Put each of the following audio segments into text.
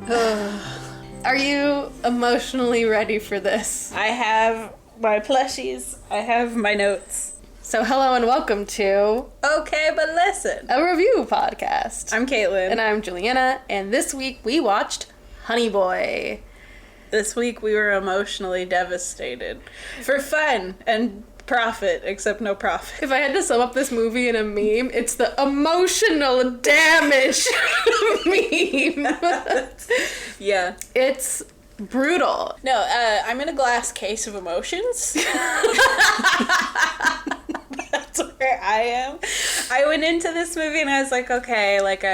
Are you emotionally ready for this? I have my plushies. I have my notes. So hello and welcome to Okay, but listen. a review podcast. I'm Kaitlyn. And I'm Juliana, and this week we watched Honey Boy. This week we were emotionally devastated. For fun and profit, except no profit. If I had to sum up this movie in a meme, it's the emotional damage meme. Yeah. It's brutal. No, I'm in a glass case of emotions. That's where I am. I went into this movie and I was like, okay, like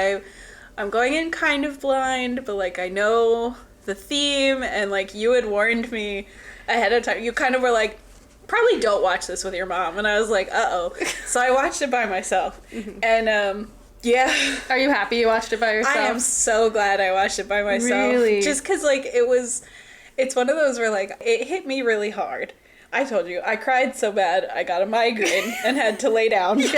I'm going in kind of blind, but like I know the theme, and like you had warned me ahead of time. You kind of were like, probably don't watch this with your mom, and I was like, uh-oh. So I watched it by myself. And yeah. Are you happy you watched it by yourself? I am so glad I watched it by myself. Really? Just because like it's one of those where like it hit me really hard. I told you, I cried so bad, I got a migraine and had to lay down. Yeah.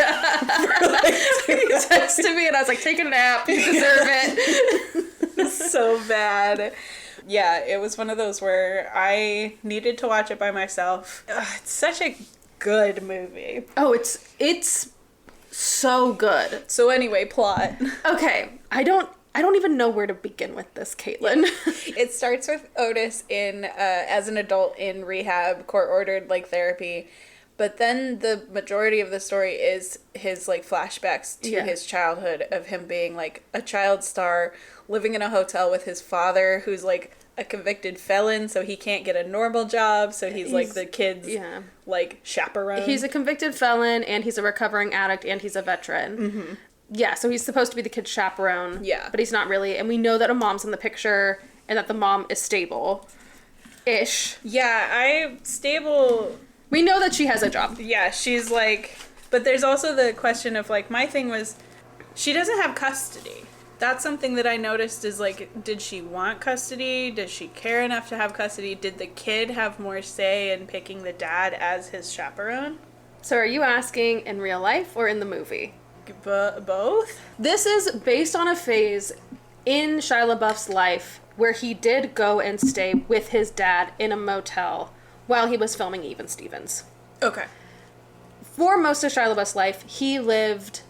You texted me and I was like, take a nap, you deserve it. So bad. Yeah, it was one of those where I needed to watch it by myself. Ugh, it's such a good movie. Oh, it's so good. So anyway, plot. Okay, I don't even know where to begin with this, Kaitlyn. It starts with Otis in as an adult in rehab, court-ordered like therapy. But then the majority of the story is his like flashbacks to his childhood of him being like a child star living in a hotel with his father who's like a convicted felon, so he can't get a normal job, so he's like the kid's like chaperone. He's a convicted felon and he's a recovering addict and he's a veteran. Mm-hmm. Yeah, so he's supposed to be the kid's chaperone. Yeah. But he's not really, and we know that a mom's in the picture and that the mom is stable-ish. Yeah, stable. We know that she has a job. Yeah, she's like... But there's also the question of, like, my thing was, she doesn't have custody. That's something that I noticed is, like, did she want custody? Does she care enough to have custody? Did the kid have more say in picking the dad as his chaperone? So are you asking in real life or in the movie? Both? This is based on a phase in Shia LaBeouf's life where he did go and stay with his dad in a motel while he was filming Even Stevens. Okay. For most of Shia LaBeouf's life, he lived,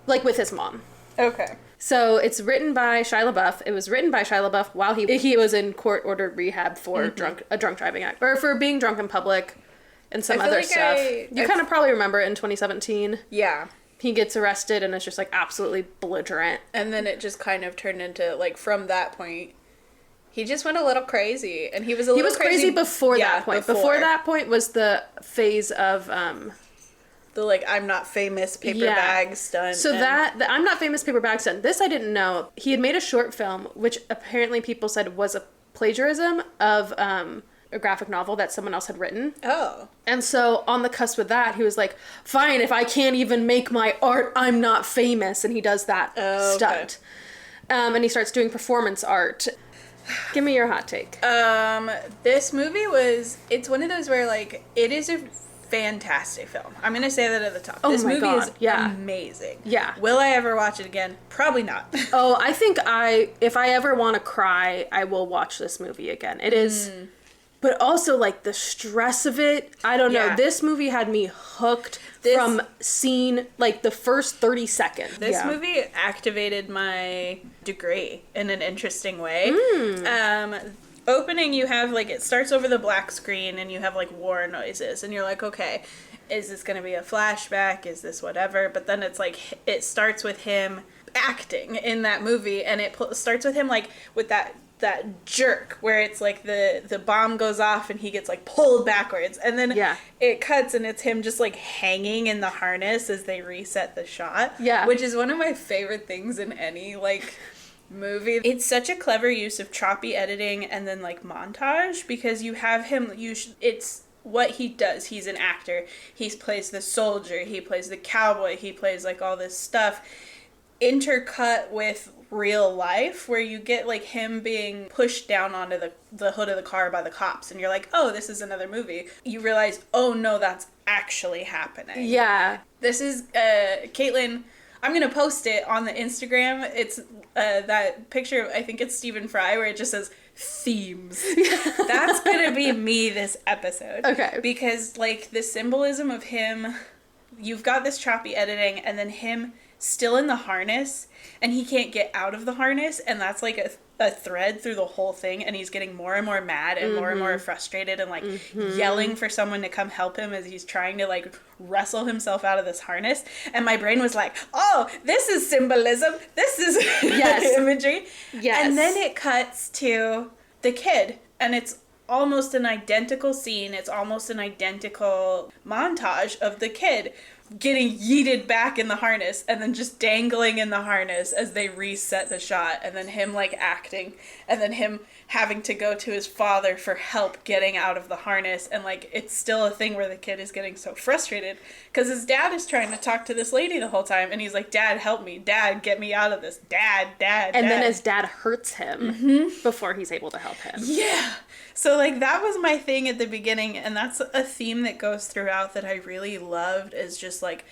like, with his mom. Okay. So it's written by Shia LaBeouf. It was written by Shia LaBeouf while he was in court-ordered rehab for drunk driving act, or for being drunk in public and some other stuff. You kind of probably remember it in 2017. Yeah. He gets arrested and is just, like, absolutely belligerent. And then it just kind of turned into, like, from that point... He just went a little crazy, and he was crazy before that point. Before that point was the phase of the like I'm not famous paper bag stunt. So the I'm not famous paper bag stunt. This I didn't know. He had made a short film, which apparently people said was a plagiarism of a graphic novel that someone else had written. Oh. And so on the cusp of that, he was like, "Fine, if I can't even make my art, I'm not famous," and he does that stunt. Okay. And he starts doing performance art. Give me your hot take. This movie it's one of those where, like, it is a fantastic film. I'm going to say that at the top. Oh, this my movie God. is amazing. Yeah. Will I ever watch it again? Probably not. Oh, I think if I ever want to cry, I will watch this movie again. It is... But also, like, the stress of it, I don't know. This movie had me hooked from scene, like, the first 30 seconds. This movie activated my degree in an interesting way. Opening, you have, like, it starts over the black screen, and you have, like, war noises. And you're like, okay, is this going to be a flashback? Is this whatever? But then it's, like, it starts with him acting in that movie, and it starts with him, like, with that jerk where it's like the bomb goes off and he gets like pulled backwards, and then it cuts and it's him just like hanging in the harness as they reset the shot, which is one of my favorite things in any like movie. It's such a clever use of choppy editing and then like montage, because you have him it's what he does. He's an actor. He plays the soldier, he plays the cowboy, he plays like all this stuff intercut with real life, where you get like him being pushed down onto the hood of the car by the cops, and you're like, oh, this is another movie. You realize, oh no, that's actually happening. Yeah. This is Kaitlyn I'm going to post it on the Instagram. It's that picture, I think it's Stephen Fry, where it just says themes. That's going to be me this episode. Okay. Because, like, the symbolism of him, you've got this choppy editing, and then him still in the harness, and he can't get out of the harness, and that's, like, a thread through the whole thing, and he's getting more and more mad and more and more frustrated and, like, yelling for someone to come help him as he's trying to, like, wrestle himself out of this harness. And my brain was like, oh, this is symbolism. This is imagery. Yes. And then it cuts to the kid, and it's almost an identical scene. It's almost an identical montage of the kid getting yeeted back in the harness and then just dangling in the harness as they reset the shot, and then him, like, acting, and then him having to go to his father for help getting out of the harness. And, like, it's still a thing where the kid is getting so frustrated because his dad is trying to talk to this lady the whole time, and he's like, Dad, help me. Dad, get me out of this. Dad. And then his dad hurts him before he's able to help him. Yeah. So, like, that was my thing at the beginning, and that's a theme that goes throughout that I really loved, is just, like,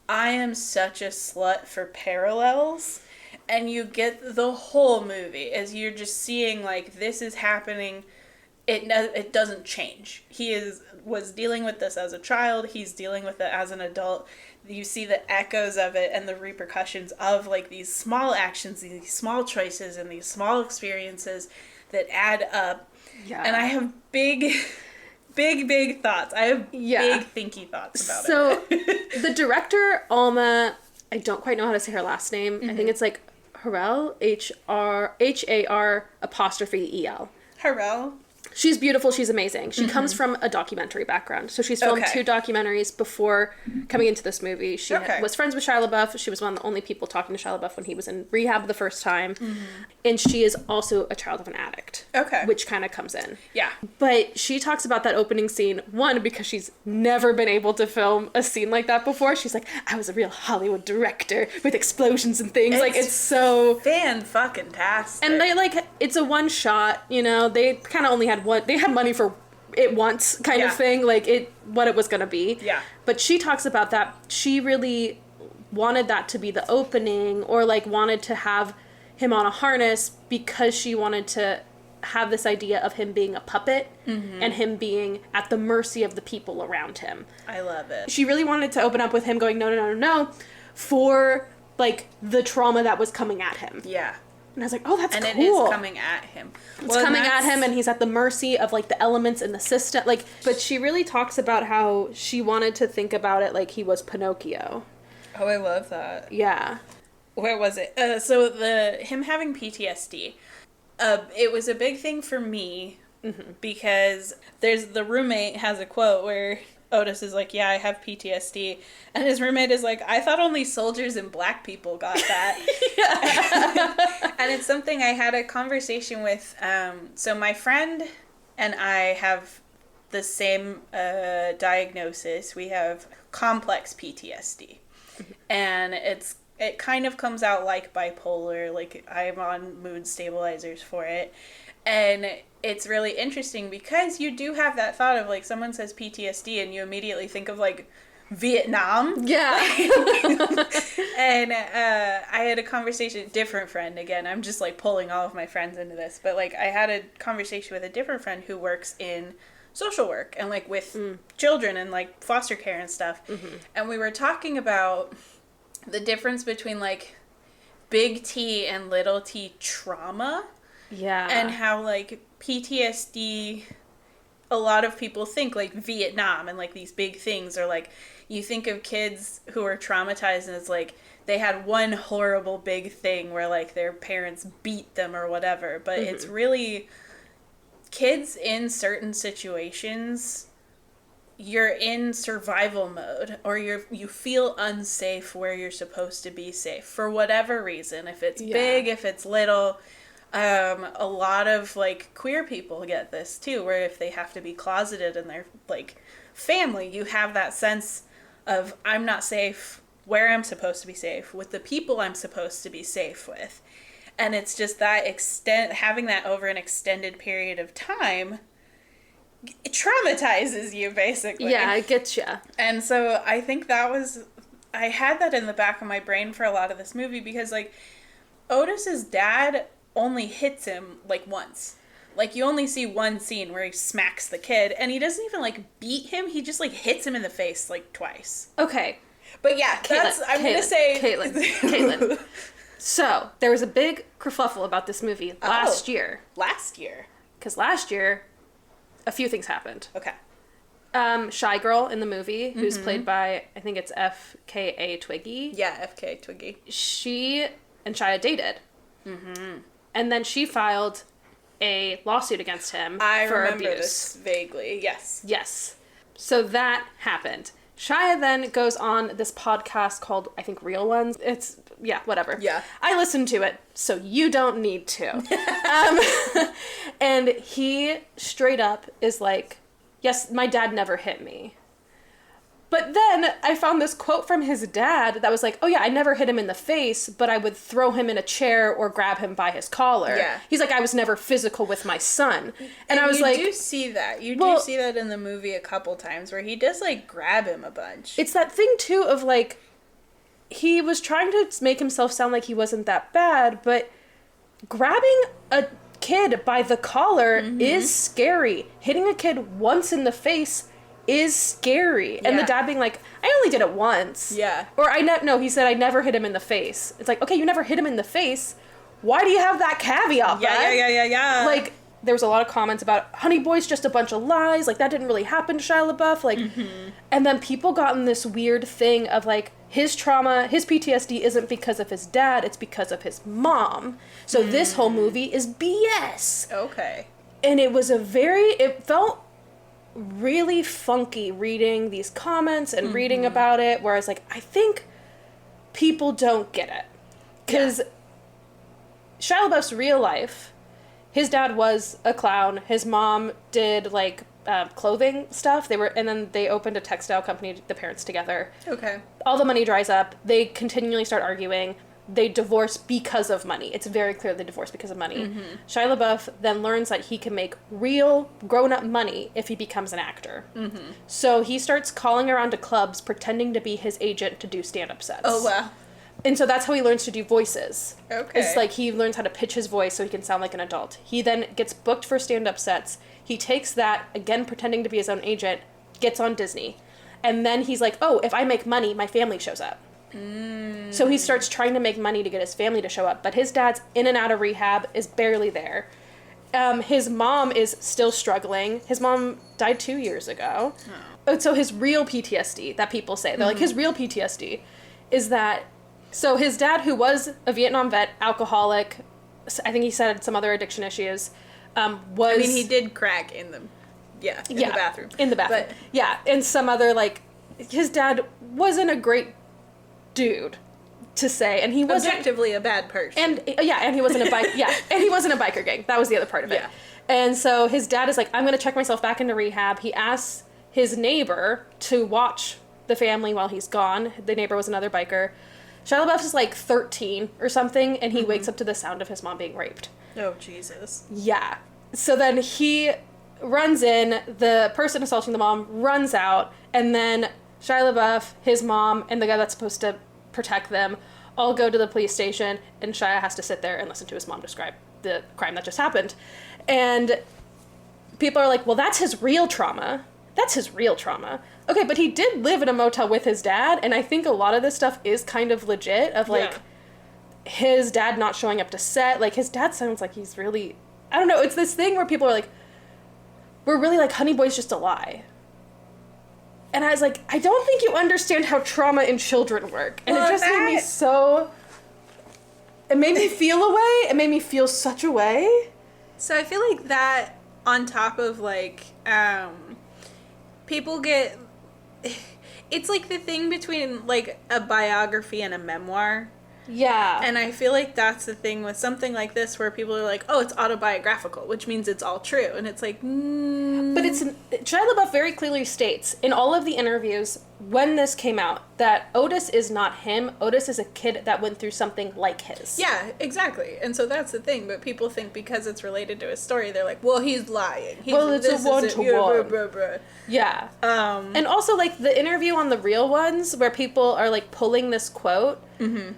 I am such a slut for parallels, and you get the whole movie as you're just seeing, like, this is happening. It doesn't change. Was dealing with this as a child. He's dealing with it as an adult. You see the echoes of it and the repercussions of, like, these small actions, these small choices, and these small experiences that add up. Yeah. And I have big thoughts. I have big thinky thoughts about it. So, the director, Alma, I don't quite know how to say her last name. I think it's like Harel, Har''el. Harel. She's beautiful. She's amazing. She comes from a documentary background. So she's filmed 2 documentaries before coming into this movie. She was friends with Shia LaBeouf. She was one of the only people talking to Shia LaBeouf when he was in rehab the first time. And she is also a child of an addict. Which kind of comes in. Yeah. But she talks about that opening scene, one, because she's never been able to film a scene like that before. She's like, I was a real Hollywood director with explosions and things. It's so fan-fucking-tastic. And they, like, it's a one shot, you know, they kind of only had they had money for it once kind of thing, like what it was gonna be. Yeah. But she talks about that she really wanted that to be the opening, or, like, wanted to have him on a harness because she wanted to have this idea of him being a puppet and him being at the mercy of the people around him. I love it. She really wanted to open up with him going, no, for, like, the trauma that was coming at him. Yeah. And I was like, oh, that's cool. And it is coming at him. It's coming at him, and he's at the mercy of, like, the elements in the system. Like, but she really talks about how she wanted to think about it like he was Pinocchio. Oh, I love that. Yeah. Where was it? So him having PTSD, it was a big thing for me because the roommate has a quote where Otis is like, yeah, I have PTSD. And his roommate is like, I thought only soldiers and black people got that. And it's something I had a conversation with. So my friend and I have the same diagnosis. We have complex PTSD. And it kind of comes out like bipolar. Like, I'm on mood stabilizers for it. And it's really interesting because you do have that thought of, like, someone says PTSD and you immediately think of, like, Vietnam. Yeah. And I had a conversation, different friend, again, I'm just, like, pulling all of my friends into this, but, like, I had a conversation with a different friend who works in social work and, like, with children and, like, foster care and stuff. And we were talking about the difference between, like, big T and little t trauma. Yeah. And how, like, PTSD, a lot of people think, like, Vietnam and, like, these big things, or, like, you think of kids who are traumatized and it's, like, they had one horrible big thing where, like, their parents beat them or whatever. But it's really, kids in certain situations, you're in survival mode, or you feel unsafe where you're supposed to be safe for whatever reason. If it's big, if it's little. A lot of, like, queer people get this too, where if they have to be closeted in their, like, family, you have that sense of, I'm not safe where I'm supposed to be safe, with the people I'm supposed to be safe with. And it's just that having that over an extended period of time, it traumatizes you, basically. Yeah, it gets you. And so I think that was I had that in the back of my brain for a lot of this movie because, like, Otis's dad only hits him, like, once. Like, you only see one scene where he smacks the kid, and he doesn't even, like, beat him. He just, like, hits him in the face, like, twice. Okay. But yeah, I'm going to say... Kaitlyn. So, there was a big kerfuffle about this movie last year. Last year? Because last year, a few things happened. Okay. Shy Girl in the movie, who's played by, I think it's FKA Twiggy. Yeah, FKA Twiggy. She and Shia dated. Mm-hmm. And then she filed a lawsuit against him for remember abuse. this vaguely, yes. Yes. So that happened. Shia then goes on this podcast called, I think, Real Ones. It's, yeah, whatever. Yeah. I listened to it, so you don't need to. And he straight up is like, yes, my dad never hit me. But then I found this quote from his dad that was like, oh yeah, I never hit him in the face, but I would throw him in a chair or grab him by his collar. Yeah. He's like, I was never physical with my son. And I was like... You do see that. You do see that in the movie a couple times where he does, like, grab him a bunch. It's that thing, too, of, like, he was trying to make himself sound like he wasn't that bad, but grabbing a kid by the collar is scary. Hitting a kid once in the face is scary. Yeah. And the dad being like, I only did it once. Yeah. Or no, he said, I never hit him in the face. It's like, okay, you never hit him in the face. Why do you have that caveat? Yeah. Like, there was a lot of comments about Honey Boy's just a bunch of lies. Like, that didn't really happen to Shia LaBeouf. Like, and then people got in this weird thing of, like, his trauma, his PTSD isn't because of his dad, it's because of his mom. So this whole movie is BS. Okay. And it felt really funky reading these comments and reading about it, whereas, like, I think people don't get it. Because Shia LaBeouf's real life, his dad was a clown, his mom did, like, clothing stuff. And then they opened a textile company, the parents together. Okay. All the money dries up. They continually start arguing. They divorce because of money. It's very clear they divorce because of money. Shia LaBeouf then learns that he can make real grown-up money if he becomes an actor. So he starts calling around to clubs pretending to be his agent to do stand-up sets. Oh, wow. And so that's how he learns to do voices. Okay. It's like he learns how to pitch his voice so he can sound like an adult. He then gets booked for stand-up sets. He takes that, again pretending to be his own agent, gets on Disney. And then he's like, oh, if I make money, my family shows up. So he starts trying to make money to get his family to show up. But his dad's in and out of rehab, is barely there. His mom is still struggling. His mom died 2 years ago. Oh. So his real PTSD that people say, they're like, his real PTSD is that... So his dad, who was a Vietnam vet, alcoholic, I think he said some other addiction issues, was... I mean, he did crack in the bathroom. In the bathroom. But, yeah, and some other, like... His dad wasn't a great dude, to say, and he wasn't... Objectively a bad person. And he wasn't a and he wasn't a biker gang. That was the other part of it. Yeah. And so his dad is like, I'm going to check myself back into rehab. He asks his neighbor to watch the family while he's gone. The neighbor was another biker. Shia LaBeouf is like 13 or something, and he wakes up to the sound of his mom being raped. Oh, Jesus. Yeah. So then he runs in, the person assaulting the mom runs out, and then Shia LaBeouf, his mom, and the guy that's supposed to protect them all go to the police station, and Shia has to sit there and listen to his mom describe the crime that just happened. And people are like, well, that's his real trauma. That's his real trauma. Okay, but he did live in a motel with his dad, and I think a lot of this stuff is kind of legit, of, like, his dad not showing up to set. Like, his dad sounds like he's really... I don't know, it's this thing where people are like, we're really like, Honey Boy's just a lie. And I was like, I don't think you understand how trauma in children work. And it just made me so... It made me feel a way. It made me feel such a way. So I feel like that, on top of, like, people get... It's like the thing between, like, a biography and a memoir. Yeah. And I feel like that's the thing with something like this where people are like, oh, it's autobiographical, which means it's all true. And it's like, But Shia LaBeouf very clearly states in all of the interviews when this came out that Otis is not him. Otis is a kid that went through something like his. Yeah, exactly. And so that's the thing. But people think because it's related to his story, they're like, well, he's lying. It's a one-to-one. Yeah. And also, like, the interview on The Real Ones where people are, like, pulling this quote. Mm-hmm.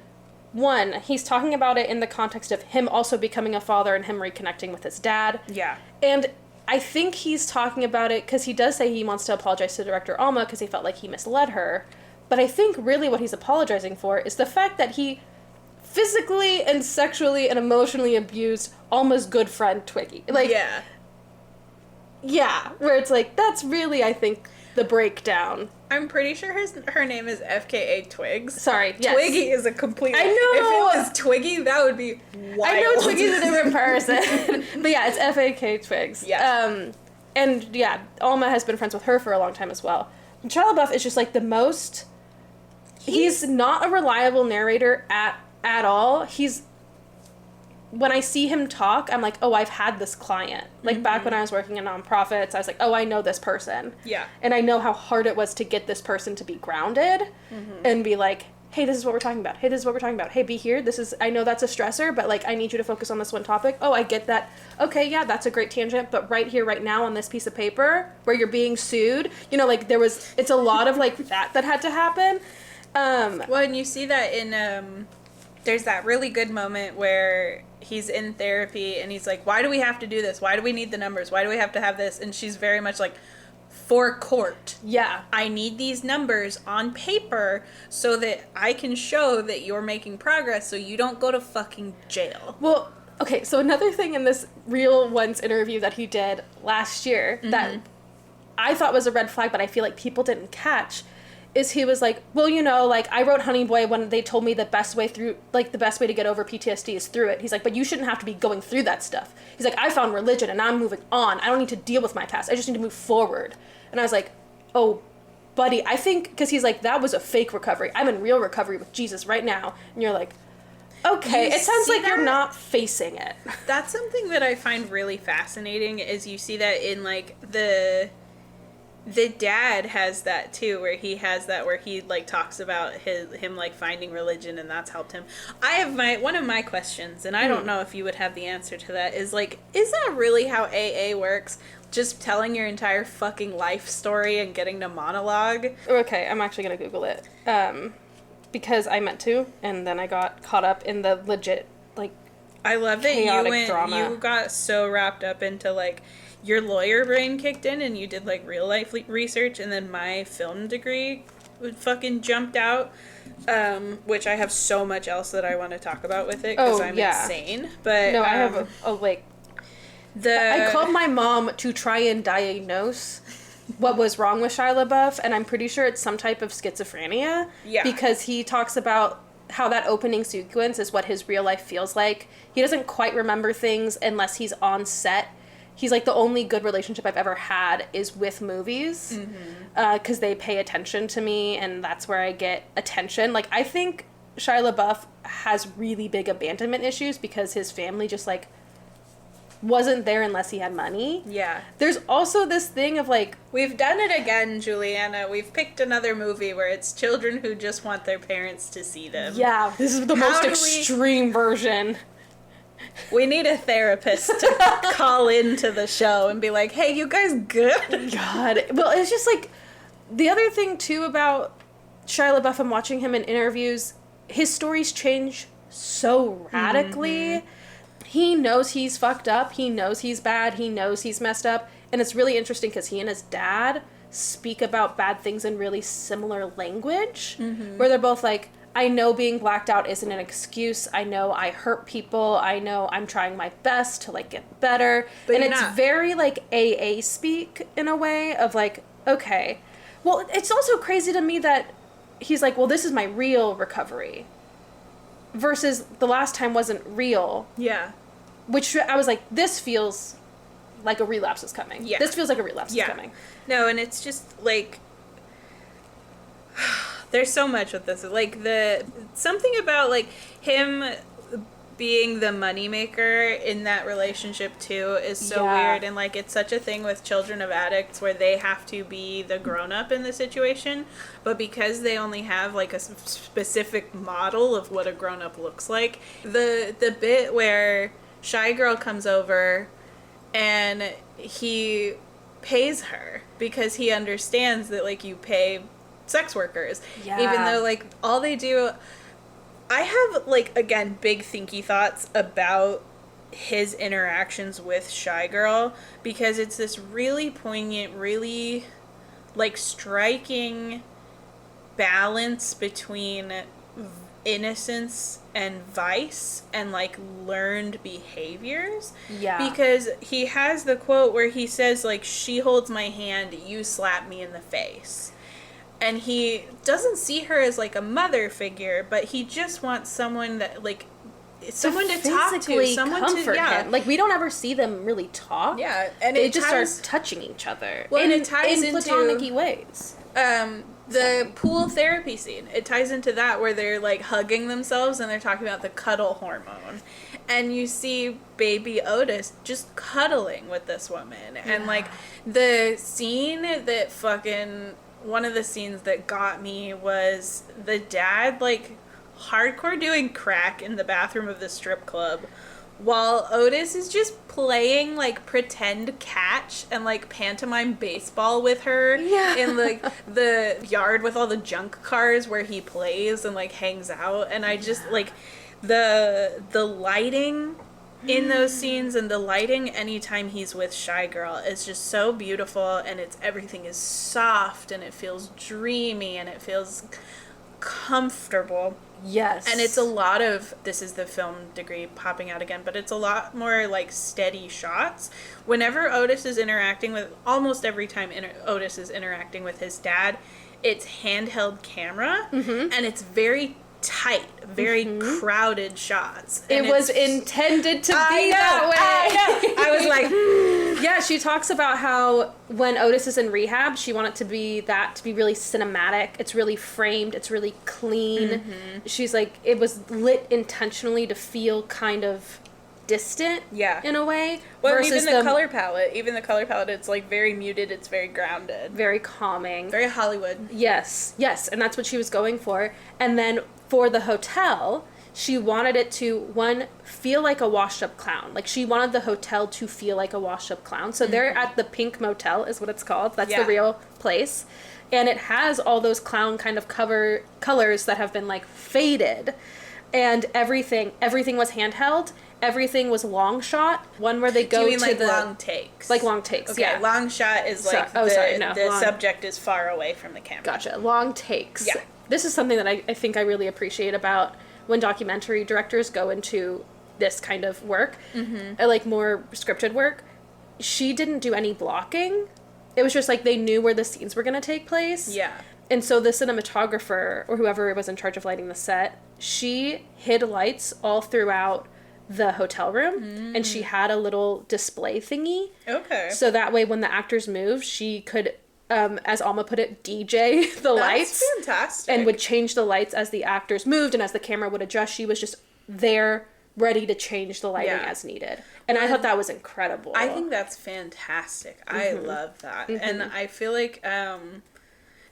One, he's talking about it in the context of him also becoming a father and him reconnecting with his dad. Yeah. And I think he's talking about it because he does say he wants to apologize to director Alma because he felt like he misled her. But I think really what he's apologizing for is the fact that he physically and sexually and emotionally abused Alma's good friend Twiggy. Like, yeah. Yeah, where it's like, that's really, I think, the breakdown. I'm pretty sure her name is FKA Twigs. Sorry, yes. Twiggy is a complete... I know! If it was Twiggy, that would be wild. I know Twiggy's a different person. But yeah, it's FAK Twigs. Yeah. And yeah, Alma has been friends with her for a long time as well. Shia LaBeouf is just like the most... He's not a reliable narrator at all. When I see him talk, I'm like, oh, I've had this client. Like, back when I was working in nonprofits, I was like, oh, I know this person. Yeah. And I know how hard it was to get this person to be grounded and be like, hey, this is what we're talking about. Hey, this is what we're talking about. Hey, be here. I know that's a stressor, but, like, I need you to focus on this one topic. Oh, I get that. Okay, yeah, that's a great tangent, but right here, right now, on this piece of paper, where you're being sued, like, it's a lot of, like, that had to happen. Well, and you see that in, there's that really good moment where he's in therapy and he's like, why do we have to do this? Why do we need the numbers? Why do we have to have this? And she's very much like, for court. Yeah. I need these numbers on paper so that I can show that you're making progress so you don't go to fucking jail. Well, okay, so another thing in this Real Ones interview that he did last year that I thought was a red flag, but I feel like people didn't catch, is he was like, well, like, I wrote Honey Boy when they told me the best way to get over PTSD is through it. He's like, but you shouldn't have to be going through that stuff. He's like, I found religion and I'm moving on. I don't need to deal with my past. I just need to move forward. And I was like, oh, buddy, I think, because he's like, that was a fake recovery. I'm in real recovery with Jesus right now. And you're like, okay, it sounds like you're not facing it. That's something that I find really fascinating, is you see that in, like, the dad has that too, where he like talks about him like finding religion and that's helped him. I have one of my questions, and I don't know if you would have the answer to that, is like, is that really how AA works? Just telling your entire fucking life story and getting to monologue? Okay, I'm actually gonna Google it. Because I meant to, and then I got caught up in the legit, like, I love that you got so wrapped up into, like, your lawyer brain kicked in and you did, like, real life research, and then my film degree fucking jumped out, which I have so much else that I want to talk about with it, because I'm insane. But no, I have I called my mom to try and diagnose what was wrong with Shia LaBeouf, and I'm pretty sure it's some type of schizophrenia. Yeah. Because he talks about how that opening sequence is what his real life feels like. He doesn't quite remember things unless he's on set. He's like, the only good relationship I've ever had is with movies, because they pay attention to me, and that's where I get attention. Like, I think Shia LaBeouf has really big abandonment issues because his family just, like, wasn't there unless he had money. Yeah. There's also this thing of, like... We've done it again, Juliana. We've picked another movie where it's children who just want their parents to see them. Yeah, this is the most extreme version. We need a therapist to call into the show and be like, hey, you guys good? God. Well, it's just, like, the other thing, too, about Shia LaBeouf and watching him in interviews, his stories change so radically. He knows he's fucked up. He knows he's bad. He knows he's messed up. And it's really interesting because he and his dad speak about bad things in really similar language, where they're both like, I know being blacked out isn't an excuse. I know I hurt people. I know I'm trying my best to, like, get better. But and it's very, like, AA speak in a way of, like, okay. Well, it's also crazy to me that he's like, well, this is my real recovery. Versus the last time wasn't real. Yeah. Which I was like, this feels like a relapse is coming. Yeah. This feels like a relapse is coming. No, and it's just, like... There's so much with this. Like, something about, like, him being the moneymaker in that relationship, too, is so weird. And, like, it's such a thing with children of addicts where they have to be the grown-up in the situation. But because they only have, like, a specific model of what a grown-up looks like, the bit where Shy Girl comes over and he pays her because he understands that, like, you pay sex workers. Yeah. Even though, like, all they do... I have, like, again, big thinky thoughts about his interactions with Shy Girl, because it's this really poignant, really, like, striking balance between innocence and vice and, like, learned behaviors. Yeah. Because he has the quote where he says, like, she holds my hand, you slap me in the face. And he doesn't see her as, like, a mother figure, but he just wants someone that, like, someone to talk to, someone comfort him. Like, we don't ever see them really talk. Yeah, and they just start touching each other. Well, and it ties into platonic ways. The pool therapy scene. It ties into that where they're, like, hugging themselves and they're talking about the cuddle hormone. And you see baby Otis just cuddling with this woman. Yeah. And, like, the scene that fucking... One of the scenes that got me was the dad, like, hardcore doing crack in the bathroom of the strip club while Otis is just playing, like, pretend catch and, like, pantomime baseball with her in, like, the yard with all the junk cars where he plays and, like, hangs out. And I just, like, the lighting in those scenes and the lighting anytime he's with Shy Girl is just so beautiful, and everything is soft and it feels dreamy and it feels comfortable. Yes. And it's a lot of, this is the film degree popping out again, but it's a lot more, like, steady shots. Whenever Otis is interacting with, almost every time Otis is interacting with his dad, it's handheld camera, and it's very tight, very crowded shots. And it was intended to be that way. I was like, yeah, she talks about how when Otis is in rehab, she wanted to be really cinematic. It's really framed. It's really clean. She's like, it was lit intentionally to feel kind of distant in a way. Well, even the color palette, it's, like, very muted, it's very grounded. Very calming. Very Hollywood. Yes, and that's what she was going for. And then for the hotel, she wanted it to, feel like a washed-up clown. Like, she wanted the hotel to feel like a washed-up clown. So they're at the Pink Motel, is what it's called. That's the real place. And it has all those clown kind of colors that have been, like, faded. And everything was handheld. Everything was long shot. One where they go to like long takes. Like long takes, okay, yeah. Long shot is like the subject is far away from the camera. Gotcha. Long takes. Yeah. This is something that I think I really appreciate about when documentary directors go into this kind of work, like more scripted work. She didn't do any blocking. It was just like they knew where the scenes were going to take place. Yeah. And so the cinematographer, or whoever was in charge of lighting the set, she hid lights all throughout the hotel room, and she had a little display thingy. Okay. So that way when the actors moved, she could, as Alma put it, DJ the lights. That's fantastic. And would change the lights as the actors moved, and as the camera would adjust, she was just there ready to change the lighting as needed. And I thought that was incredible. I think that's fantastic. I love that. And I feel like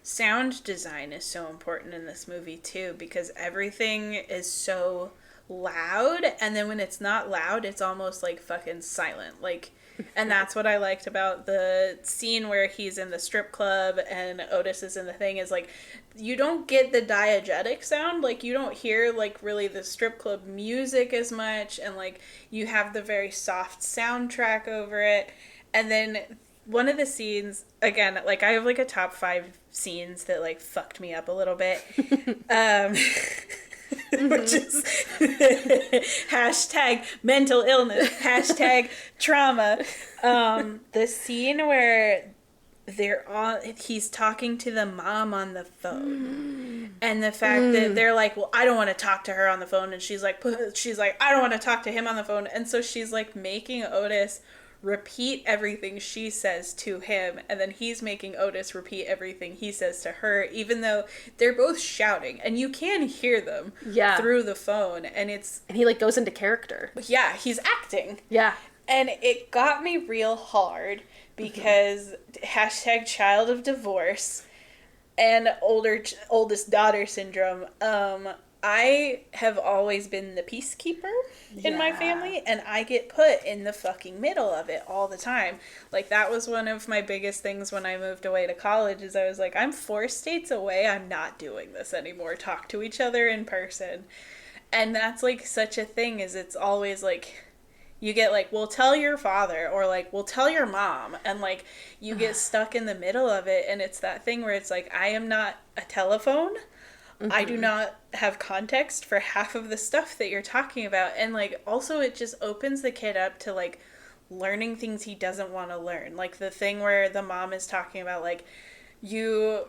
sound design is so important in this movie too, because everything is so loud, and then when it's not loud, it's almost like fucking silent. Like, and that's what I liked about the scene where he's in the strip club and Otis is in the thing, is like, you don't get the diegetic sound. Like, you don't hear, like, really the strip club music as much, and, like, you have the very soft soundtrack over it. And then one of the scenes, again, like, I have, like, a top 5 scenes that, like, fucked me up a little bit. Which is hashtag mental illness, hashtag trauma. The scene where he's talking to the mom on the phone, and the fact that they're like, well, I don't want to talk to her on the phone, and she's like, I don't want to talk to him on the phone, and so she's like making Otis repeat everything she says to him, and then he's making Otis repeat everything he says to her, even though they're both shouting and you can hear them through the phone, and he like goes into character. Yeah, he's acting. Yeah. And it got me real hard because hashtag child of divorce and oldest daughter syndrome. I have always been the peacekeeper in my family, and I get put in the fucking middle of it all the time. Like, that was one of my biggest things when I moved away to college, is I was like, I'm 4 states away, I'm not doing this anymore. Talk to each other in person. And that's, like, such a thing, is it's always, like, you get, like, well, tell your father, or, like, well, tell your mom, and, like, you get stuck in the middle of it, and it's that thing where it's like, I am not a telephone. Mm-hmm. I do not have context for half of the stuff that you're talking about. And, like, also it just opens the kid up to, like, learning things he doesn't want to learn. Like, the thing where the mom is talking about, like, you,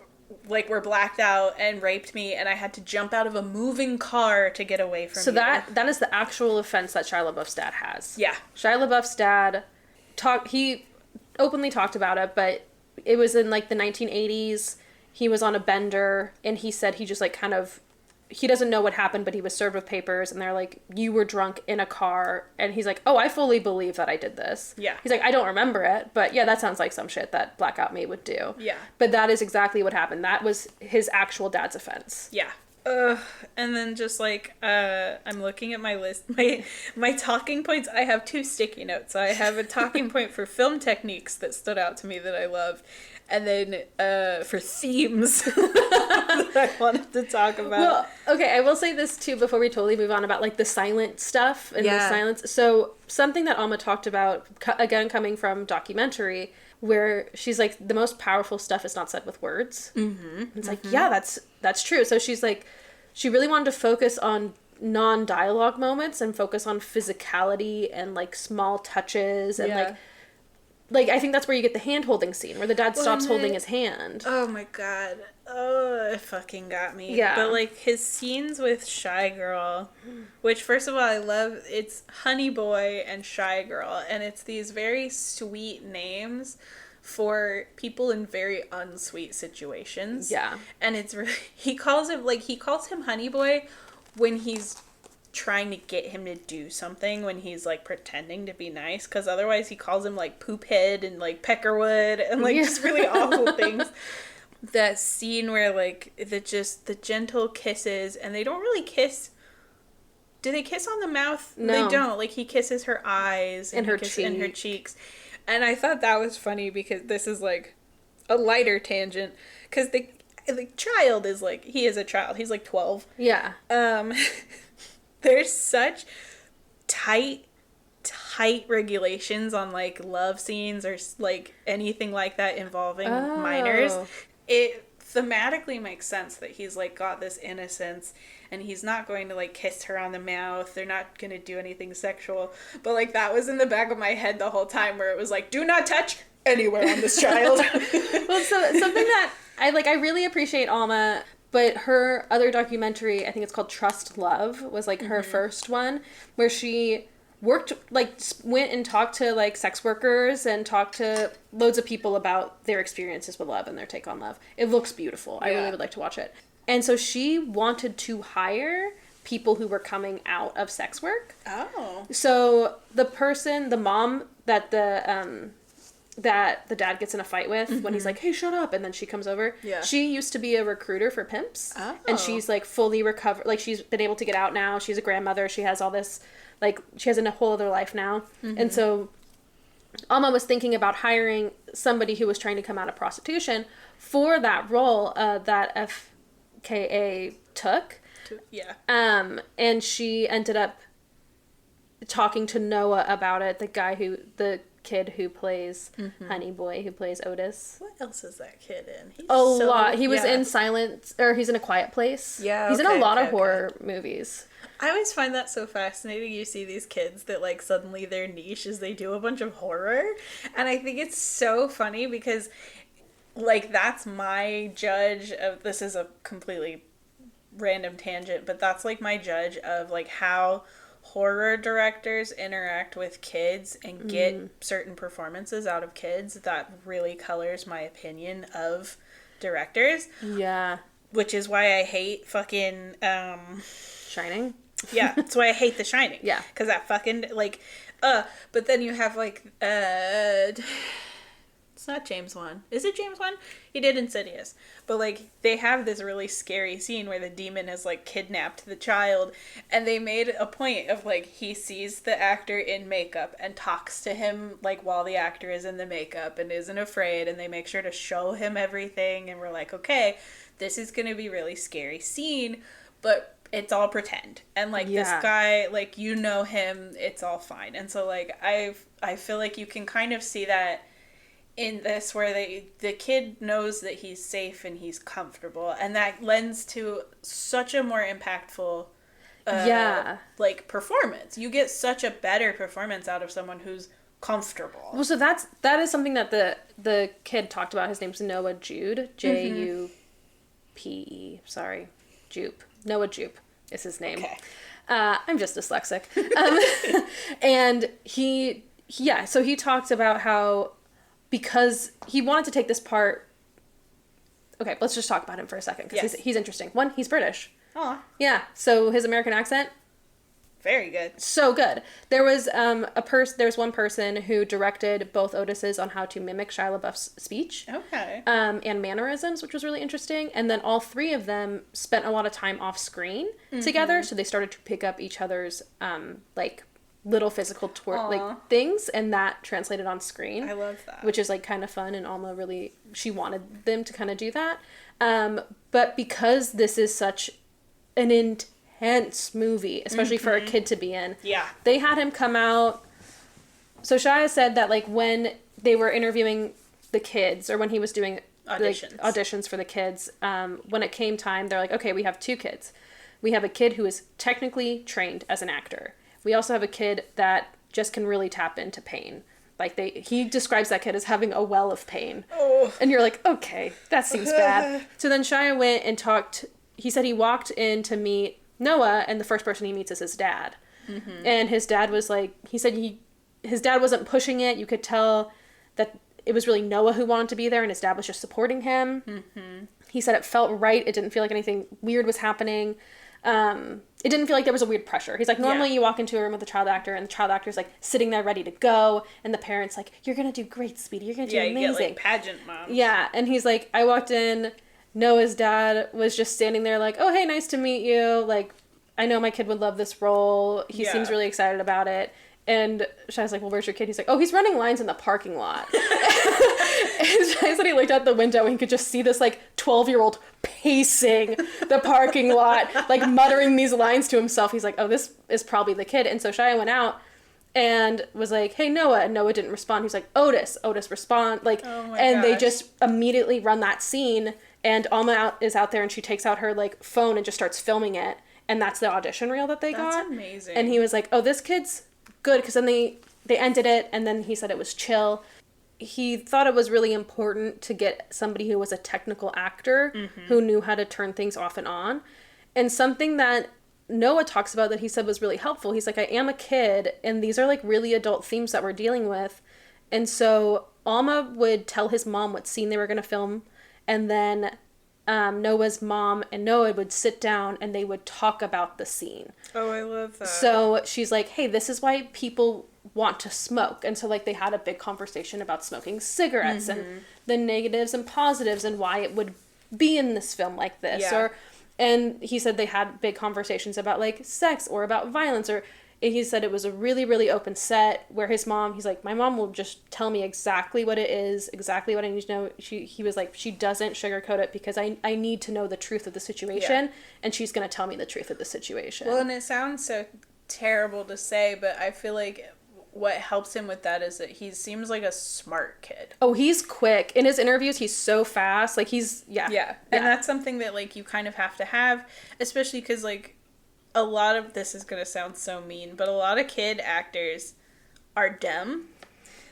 like, were blacked out and raped me, and I had to jump out of a moving car to get away from you. So that is the actual offense that Shia LaBeouf's dad has. Yeah. Shia LaBeouf's dad, he openly talked about it, but it was in, like, the 1980s. He was on a bender, and he said he just, like, he doesn't know what happened, but he was served with papers, and they're like, you were drunk in a car, and he's like, oh, I fully believe that I did this. Yeah. He's like, I don't remember it, but yeah, that sounds like some shit that Blackout me would do. Yeah. But that is exactly what happened. That was his actual dad's offense. Yeah. And then just, like, I'm looking at my list, my talking points. I have 2 sticky notes. So I have a talking point for film techniques that stood out to me that I love, and then for themes that I wanted to talk about. Well, okay, I will say this too before we totally move on about, like, the silent stuff and the silence. So something that Alma talked about, again, coming from documentary, where she's like, the most powerful stuff is not said with words. Mm-hmm. It's like, yeah, that's true. So she's like, she really wanted to focus on non-dialogue moments and focus on physicality and, like, small touches and like I think that's where you get the hand-holding scene, where the dad stops holding his hand. Oh my god. Oh, it fucking got me. Yeah. But, like, his scenes with Shy Girl, which, first of all, I love, it's Honey Boy and Shy Girl, and it's these very sweet names for people in very unsweet situations. Yeah. And it's really, he calls him Honey Boy when he's trying to get him to do something, when he's, like, pretending to be nice, because otherwise he calls him, like, poop head and, like, peckerwood and, like, just really awful things. That scene where, like, the gentle kisses, and they don't really kiss. Do they kiss on the mouth? No. They don't. Like, he kisses her eyes and her cheeks. And I thought that was funny, because this is, like, a lighter tangent, because the child is, like, he is a child. He's, like, 12. Yeah. There's such tight regulations on, like, love scenes or, like, anything like that involving minors. It thematically makes sense that he's, like, got this innocence, and he's not going to, like, kiss her on the mouth. They're not going to do anything sexual. But, like, that was in the back of my head the whole time, where it was like, do not touch anywhere on this child. Well, so something that I really appreciate Alma. But her other documentary, I think it's called Trust Love, was, like, her first one, where she worked, like, went and talked to, like, sex workers and talked to loads of people about their experiences with love and their take on love. It looks beautiful. I really would like to watch it. And so she wanted to hire people who were coming out of sex work. Oh. So the mom that the dad gets in a fight with when he's like, hey, shut up, and then she comes over. Yeah. She used to be a recruiter for pimps. Oh. And she's, like, fully recovered. Like, she's been able to get out now. She's a grandmother. She has all this, like, she has a whole other life now. Mm-hmm. And so Alma was thinking about hiring somebody who was trying to come out of prostitution for that role that FKA took. Yeah. And she ended up talking to Noah about it, the kid who plays Honey Boy, who plays Otis. What else is that kid in? He's a lot. He was in he's in A Quiet Place. Yeah, he's in a lot of horror movies. I always find that so fascinating. You see these kids that, like, suddenly their niche is they do a bunch of horror, and I think it's so funny because, like, that's my judge of, this is a completely random tangent, but that's, like, my judge of, like, how horror directors interact with kids and get certain performances out of kids, that really colors my opinion of directors. Yeah. Which is why I hate fucking, Shining? Yeah, that's why I hate The Shining. Yeah. Because that fucking, like, but then you have, like, it's not James Wan. Is it James Wan? He did Insidious. But, like, they have this really scary scene where the demon has, like, kidnapped the child, and they made a point of, like, he sees the actor in makeup and talks to him, like, while the actor is in the makeup and isn't afraid, and they make sure to show him everything, and we're like, okay, this is gonna be a really scary scene, but it's all pretend. And, like, this guy, like, you know him, it's all fine. And so, like, I feel like you can kind of see that in this, where the kid knows that he's safe and he's comfortable, and that lends to such a more impactful like, performance. You get such a better performance out of someone who's comfortable. Well, so that is something that the kid talked about. His name's Noah Jude, Jupe. Sorry, Jupe. Noah Jupe is his name. Okay. I'm just dyslexic. And he talked about how, because he wanted to take this part. Okay, let's just talk about him for a second, because he's interesting. One, he's British. Aw. Yeah, so his American accent, very good. so good. There was there's one person who directed both Otis's on how to mimic Shia LaBeouf's speech. Okay. And mannerisms, which was really interesting. And then all three of them spent a lot of time off screen together, so they started to pick up each other's like little physical like things, and that translated on screen. I love that. Which is, like, kind of fun, and Alma really, she wanted them to kind of do that. But because this is such an intense movie, especially for a kid to be in, they had him come out. So Shia said that, like, when they were interviewing the kids, or when he was doing auditions for the kids, when it came time, they're like, okay, we have two kids. We have a kid who is technically trained as an actor. We also have a kid that just can really tap into pain. Like, he describes that kid as having a well of pain. Oh. And you're like, okay, that seems bad. So then Shia went and talked. He said he walked in to meet Noah, and the first person he meets is his dad. Mm-hmm. And his dad was like, he said his dad wasn't pushing it. You could tell that it was really Noah who wanted to be there, and his dad was just supporting him. Mm-hmm. He said it felt right. It didn't feel like anything weird was happening. It didn't feel like there was a weird pressure. He's like, normally you walk into a room with a child actor, and the child actor's, like, sitting there ready to go, and the parent's like, you're gonna do great, sweetie, you're gonna do amazing. Yeah, you get, like, pageant moms. Yeah, and he's like, I walked in, Noah's dad was just standing there like, oh, hey, nice to meet you, like, I know my kid would love this role, he seems really excited about it. And Shia's like, well, where's your kid? He's like, oh, he's running lines in the parking lot. And Shia said he looked out the window and he could just see this, like, 12-year-old pacing the parking lot, like, muttering these lines to himself. He's like, oh, this is probably the kid. And so Shia went out and was like, hey, Noah. And Noah didn't respond. He's like, Otis, respond. Like, and they just immediately run that scene. And Alma is out there, and she takes out her, like, phone and just starts filming it. And that's the audition reel that they got. That's amazing. And he was like, oh, this kid's good, because then they ended it, and then he said it was chill. He thought it was really important to get somebody who was a technical actor who knew how to turn things off and on. And something that Noah talks about that he said was really helpful, he's like, I am a kid, and these are, like, really adult themes that we're dealing with. And so Alma would tell his mom what scene they were going to film, and then Noah's mom and Noah would sit down and they would talk about the scene. Oh, I love that. So she's like, hey, this is why people want to smoke. And so, like, they had a big conversation about smoking cigarettes and the negatives and positives and why it would be in this film like this. Yeah. And he said they had big conversations about, like, sex or about violence, or he said it was a really, really open set where his mom, he's like, my mom will just tell me exactly what it is, exactly what I need to know. He was like, she doesn't sugarcoat it because I need to know the truth of the situation, and she's going to tell me the truth of the situation. Well, and it sounds so terrible to say, but I feel like what helps him with that is that he seems like a smart kid. Oh, he's quick. In his interviews, he's so fast. Like, he's, Yeah. And that's something that, like, you kind of have to have, especially because, like, a lot of, this is going to sound so mean, but a lot of kid actors are dumb.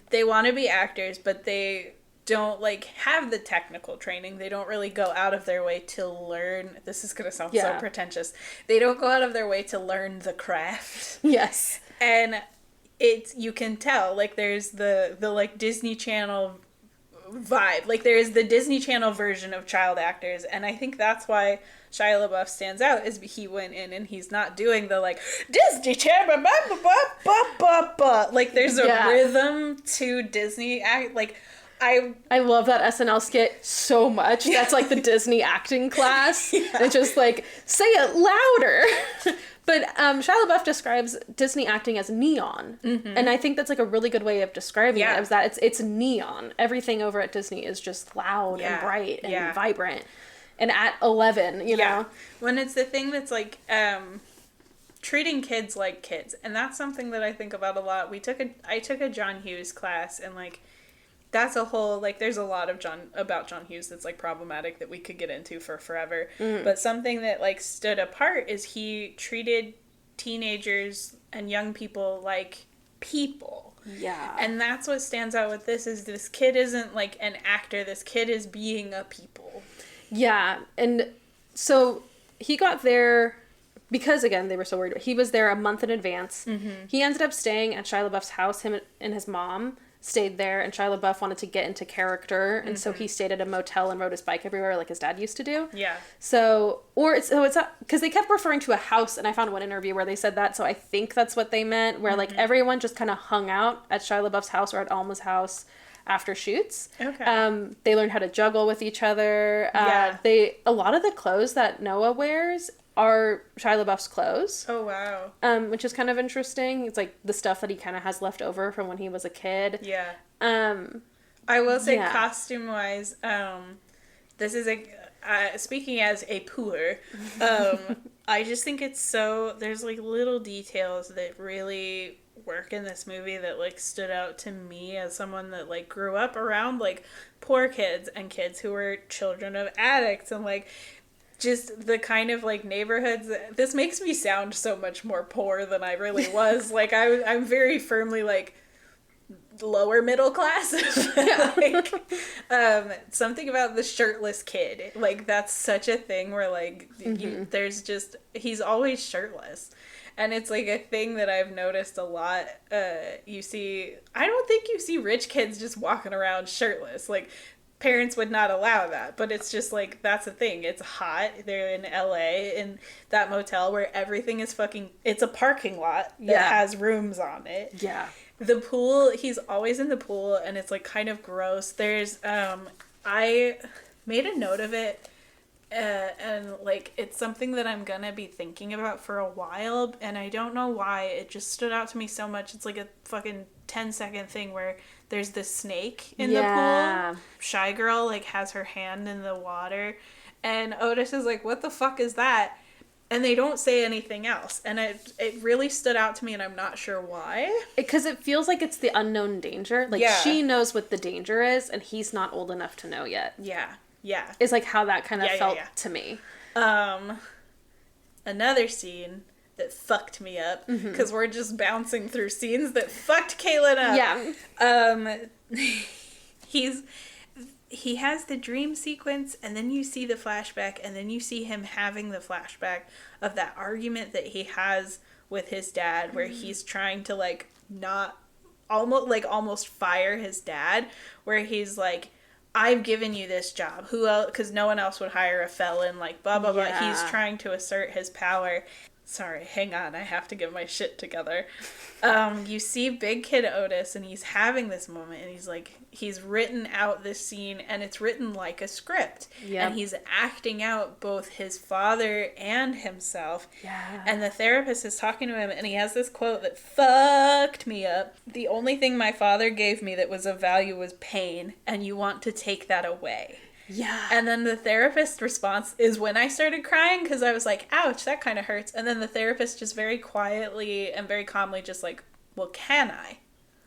They want to be actors, but they don't like have the technical training. They don't really go out of their way to learn. This is going to sound so pretentious. They don't go out of their way to learn the craft. Yes. And you can tell, like, there's the like Disney Channel vibe. Like, there is the Disney Channel version of child actors, and I think that's why Shia LaBeouf stands out, is he went in and he's not doing the, like, Disney Channel, like, there's a rhythm to Disney act, like, I love that SNL skit so much. That's like the Disney acting class. It's just like, say it louder. But Shia LaBeouf describes Disney acting as neon. Mm-hmm. And I think that's like a really good way of describing it, is that it's neon. Everything over at Disney is just loud and bright and vibrant. And at 11, you know? When it's the thing that's like treating kids like kids. And that's something that I think about a lot. I took a John Hughes class, and like, that's a whole, like, there's a lot of about John Hughes that's, like, problematic that we could get into for forever. Mm. But something that, like, stood apart is he treated teenagers and young people like people. Yeah. And that's what stands out with this kid isn't, like, an actor. This kid is being a people. Yeah. And so he got there because, again, they were so worried. He was there a month in advance. Mm-hmm. He ended up staying at Shia LaBeouf's house. Him and his mom stayed there, and Shia LaBeouf wanted to get into character, and so he stayed at a motel and rode his bike everywhere like his dad used to do. Yeah. So it's because they kept referring to a house, and I found one interview where they said that, so I think that's what they meant, where like everyone just kind of hung out at Shia LaBeouf's house or at Alma's house after shoots. Okay. They learned how to juggle with each other. A lot of the clothes that Noah wears are Shia LaBeouf's clothes. Oh, wow. Which is kind of interesting. It's like the stuff that he kind of has left over from when he was a kid. Yeah. I will say, costume-wise, this is speaking as a poor, I just think it's so, there's like little details that really work in this movie that like stood out to me as someone that like grew up around like poor kids and kids who were children of addicts, and like just the kind of like neighborhoods. This makes me sound so much more poor than I really was. Like I'm very firmly like lower middle class. Like, something about the shirtless kid, like that's such a thing where like there's just, he's always shirtless, and it's like a thing that I've noticed a lot. I don't think you see rich kids just walking around shirtless. Like, parents would not allow that, but it's just like, that's a thing. It's hot. They're in LA in that motel where everything is it's a parking lot that has rooms on it. Yeah. The pool, he's always in the pool, and it's like kind of gross. There's I made a note of it, and like it's something that I'm gonna be thinking about for a while, and I don't know why. It just stood out to me so much. It's like a fucking 10-second thing where there's this snake in the pool. Shy Girl like has her hand in the water, and Otis is like, what the fuck is that? And they don't say anything else. And it really stood out to me, and I'm not sure why. Because it feels like it's the unknown danger. Like, she knows what the danger is, and he's not old enough to know yet. Yeah. Yeah. It's like how that kind of felt to me. Another scene that fucked me up, because we're just bouncing through scenes that fucked Kaitlyn up. Yeah. He has the dream sequence, and then you see the flashback, and then you see him having the flashback of that argument that he has with his dad, where he's trying to like almost fire his dad, where he's like, I've given you this job, who else, because no one else would hire a felon, like blah blah blah. He's trying to assert his power. Sorry, hang on, I have to get my shit together. You see Big Kid Otis, and he's having this moment, and he's written out this scene, and it's written like a script. Yep. And he's acting out both his father and himself. Yeah. And the therapist is talking to him, and he has this quote that fucked me up. The only thing my father gave me that was of value was pain, and you want to take that away. Yeah. And then the therapist's response is when I started crying, because I was like, ouch, that kind of hurts. And then the therapist just very quietly and very calmly just like, well, can I?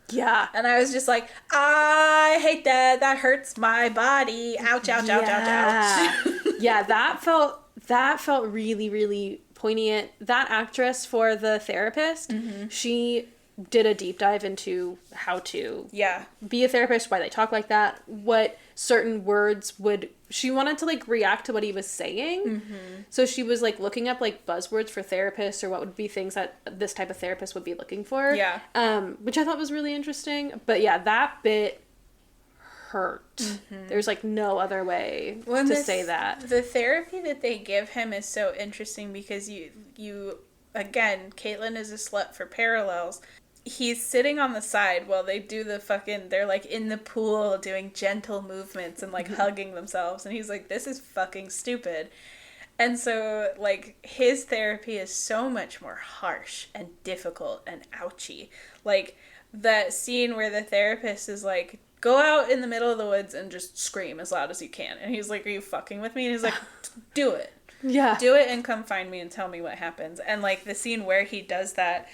Yeah. And I was just like, I hate that. That hurts my body. Ouch, ouch, ouch, ouch, ouch. Yeah, that felt really, really poignant. That actress for the therapist, she did a deep dive into how to yeah. be a therapist, why they talk like that, what certain words would... She wanted to, like, react to what he was saying. Mm-hmm. So she was, like, looking up, like, buzzwords for therapists or what would be things that this type of therapist would be looking for. Yeah. Which I thought was really interesting. But, yeah, that bit hurt. Mm-hmm. There's, like, no other way to say that. The therapy that they give him is so interesting because you again, Kaitlyn is a slut for parallels. He's sitting on the side while they do they're, like, in the pool doing gentle movements and, like, hugging themselves. And he's like, this is fucking stupid. And so, like, his therapy is so much more harsh and difficult and ouchy. Like, that scene where the therapist is like, go out in the middle of the woods and just scream as loud as you can. And he's like, are you fucking with me? And he's like, do it. Yeah. Do it and come find me and tell me what happens. And, like, the scene where he does that...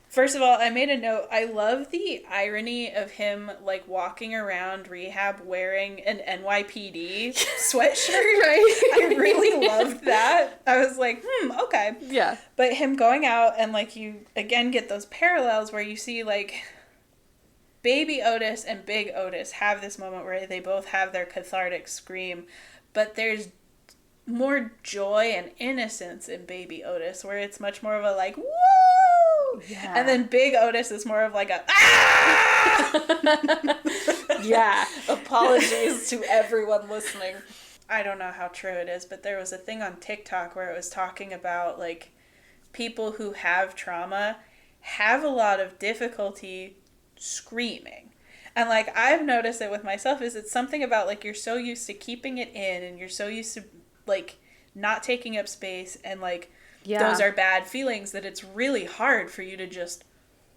First of all, I made a note. I love the irony of him, like, walking around rehab wearing an NYPD sweatshirt. Right. I really loved that. I was like, okay. Yeah. But him going out and, like, you, again, get those parallels where you see, like, baby Otis and big Otis have this moment where they both have their cathartic scream. But there's more joy and innocence in baby Otis, where it's much more of a, like, woo! Yeah. And then big Otis is more of like a ah! Yeah. Apologies to everyone listening. I don't know how true it is, but there was a thing on TikTok where it was talking about, like, people who have trauma have a lot of difficulty screaming. And, like, I've noticed it with myself, is it's something about, like, you're so used to keeping it in and you're so used to, like, not taking up space and, like, those are bad feelings that it's really hard for you to just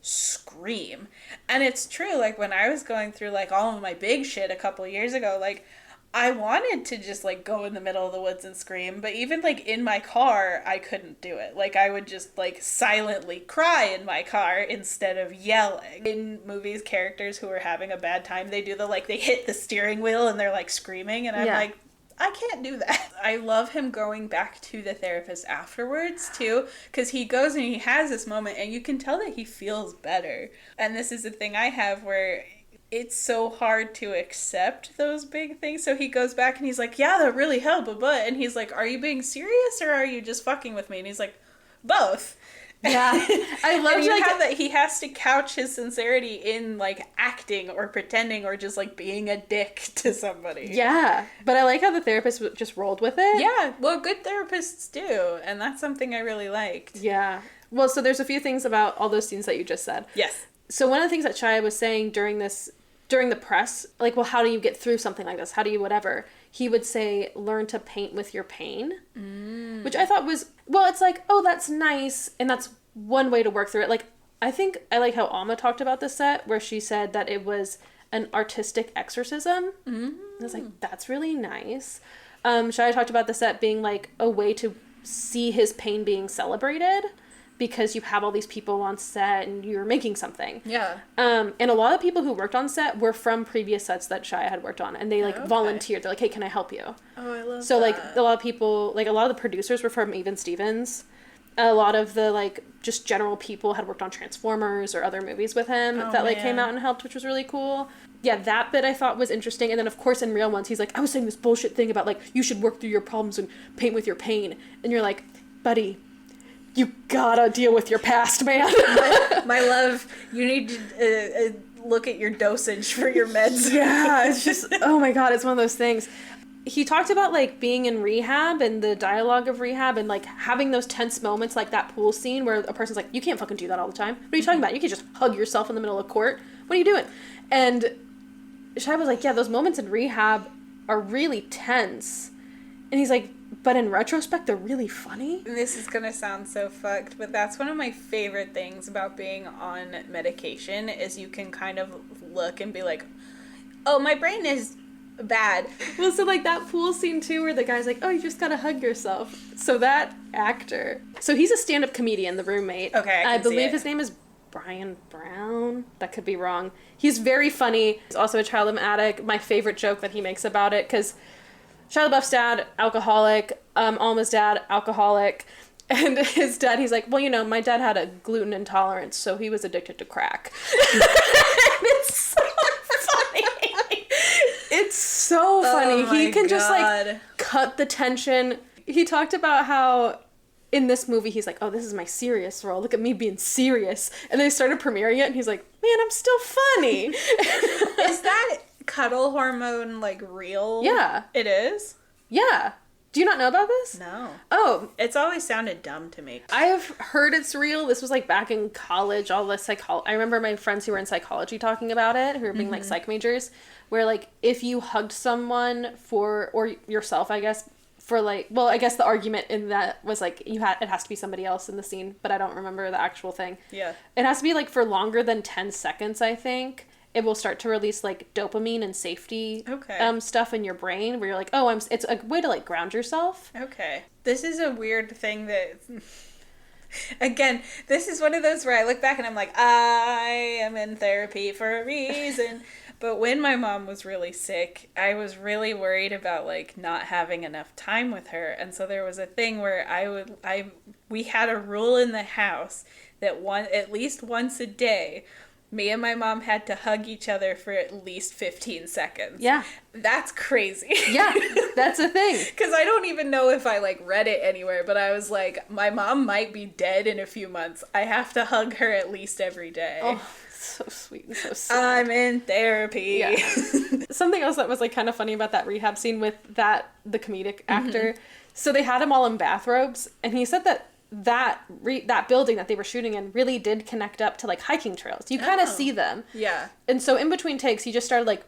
scream. And it's true, like, when I was going through, like, all of my big shit a couple years ago, like, I wanted to just, like, go in the middle of the woods and scream, but even, like, in my car, I couldn't do it. Like, I would just, like, silently cry in my car instead of yelling. In movies, characters who are having a bad time, they do they hit the steering wheel and they're, like, screaming, and I'm like, I can't do that. I love him going back to the therapist afterwards, too, because he goes and he has this moment, and you can tell that he feels better. And this is the thing I have where it's so hard to accept those big things. So he goes back and he's like, yeah, that really helped, but... And he's like, are you being serious or are you just fucking with me? And he's like, both. Yeah. I love that he has to couch his sincerity in, like, acting or pretending or just, like, being a dick to somebody. Yeah. But I like how the therapist just rolled with it. Yeah. Well, good therapists do. And that's something I really liked. Yeah. Well, so there's a few things about all those scenes that you just said. Yes. So one of the things that Shia was saying during the press, like, well, how do you get through something like this? How do you whatever? He would say, learn to paint with your pain. Which I thought was, well, it's like, oh, that's nice. And that's one way to work through it. Like, I think I like how Alma talked about the set, where she said that it was an artistic exorcism. I was like, that's really nice. Shia talked about the set being, like, a way to see his pain being celebrated, because you have all these people on set and you're making something. Yeah. And a lot of people who worked on set were from previous sets that Shia had worked on, and they, like, volunteered. They're like, hey, can I help you? Oh, I love so, that. Like, a lot of people, like, a lot of the producers were from Even Stevens. A lot of the, like, just general people had worked on Transformers or other movies with him like, came out and helped, which was really cool. Yeah, that bit I thought was interesting. And then, of course, in Real Ones, he's like, I was saying this bullshit thing about, like, you should work through your problems and paint with your pain. And you're like, buddy, you gotta deal with your past, man. My love, you need to look at your dosage for your meds. Yeah, it's just, oh my God, it's one of those things. He talked about, like, being in rehab and the dialogue of rehab and, like, having those tense moments, like that pool scene where a person's like, you can't fucking do that all the time. What are you talking about? You can't just hug yourself in the middle of court. What are you doing? And Shai was like, yeah, those moments in rehab are really tense. And he's like, but in retrospect, they're really funny. This is gonna sound so fucked, but that's one of my favorite things about being on medication, is you can kind of look and be like, oh, my brain is bad. Well, so, like, that pool scene, too, where the guy's like, oh, you just gotta hug yourself. So that actor... So he's a stand-up comedian, the roommate. Okay, I believe his name is Brian Brown. That could be wrong. He's very funny. He's also a child of an addict. My favorite joke that he makes about it, because Shia LaBeouf's dad, alcoholic, Alma's dad, alcoholic, And his dad, he's like, well, you know, my dad had a gluten intolerance, so he was addicted to crack. And it's so funny. It's so funny. He can just, like, cut the tension. He talked about how in this movie, he's like, oh, this is my serious role. Look at me being serious. And they started premiering it, and he's like, man, I'm still funny. Is that cuddle hormone, like, real? Yeah. It is? Yeah. Do you not know about this? No. Oh. It's always sounded dumb to me. I have heard it's real. This was, like, back in college, all the I remember my friends who were in psychology talking about it, who were being, like, psych majors, where, like, if you hugged someone or yourself, I guess, for, like, well, I guess the argument in that was, like, it has to be somebody else in the scene, but I don't remember the actual thing. Yeah. It has to be, like, for longer than 10 seconds, I think. It will start to release, like, dopamine and safety stuff in your brain where you're like, oh, it's a way to, like, ground yourself. Okay. This is a weird thing that, again, this is one of those where I look back and I'm like, I am in therapy for a reason. But when my mom was really sick, I was really worried about, like, not having enough time with her. And so there was a thing where we had a rule in the house that at least once a day, me and my mom had to hug each other for at least 15 seconds. Yeah. That's crazy. Yeah, that's a thing. Because I don't even know if I, like, read it anywhere, but I was like, my mom might be dead in a few months. I have to hug her at least every day. Oh, so sweet and so sad. I'm in therapy. Yeah. Something else that was, like, kind of funny about that rehab scene with the comedic actor. So they had him all in bathrobes, and he said that building that they were shooting in really did connect up to, like, hiking trails. You kind of see them. Yeah. And so in between takes, he just started, like,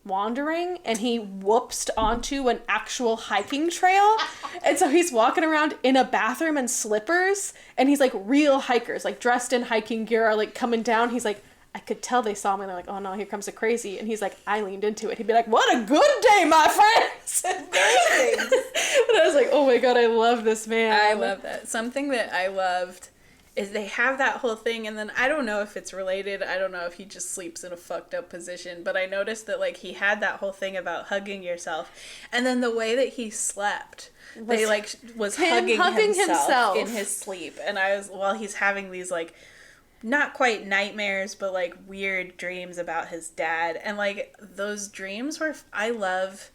wandering, and he whoopsed onto an actual hiking trail. And so he's walking around in a bathroom and slippers, and he's like, real hikers, like, dressed in hiking gear are, like, coming down. He's like, I could tell they saw me, and they're like, oh no, here comes a crazy. And he's like, I leaned into it. He'd be like, what a good day, my friends. Amazing. And I was like, oh my god, I love this man. I love that. Something that I loved is they have that whole thing, and then I don't know if it's related. I don't know if he just sleeps in a fucked up position, but I noticed that, like, he had that whole thing about hugging yourself, and then the way that he slept, was hugging himself in his sleep, and while he's having these, like, not quite nightmares, but, like, weird dreams about his dad. And, like, those dreams I love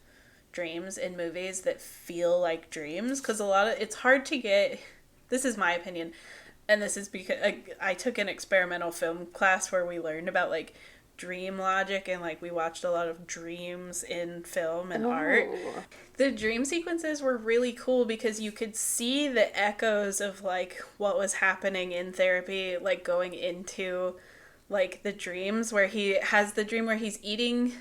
dreams in movies that feel like dreams, because it's hard to get, this is my opinion, and this is because I took an experimental film class where we learned about, like, dream logic, and, like, we watched a lot of dreams in film and art. The dream sequences were really cool because you could see the echoes of, like, what was happening in therapy, like, going into, like, the dreams where he has the dream where he's eating.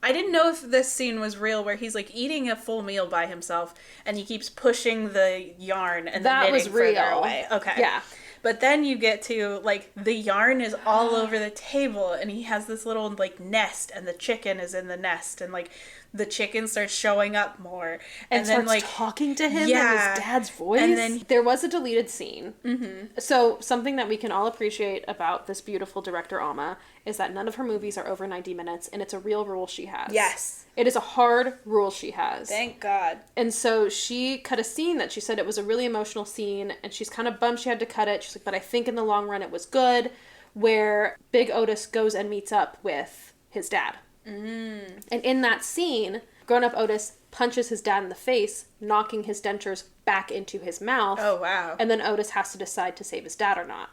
I didn't know if this scene was real, where he's, like, eating a full meal by himself and he keeps pushing the yarn and the knitting further away. Okay. Yeah. But then you get to, like, the yarn is all over the table, and he has this little, like, nest, and the chicken is in the nest, and, like, the chicken starts showing up more. And then, starts, like, talking to him in his dad's voice. And then there was a deleted scene. Mm-hmm. So something that we can all appreciate about this beautiful director, Alma, is that none of her movies are over 90 minutes, and it's a real rule she has. Yes. It is a hard rule she has. Thank God. And so she cut a scene that she said it was a really emotional scene, and she's kind of bummed she had to cut it. She's like, but I think in the long run it was good, where Big Otis goes and meets up with his dad. Mm. And in that scene, grown-up Otis punches his dad in the face, knocking his dentures back into his mouth. Oh, wow. And then Otis has to decide to save his dad or not.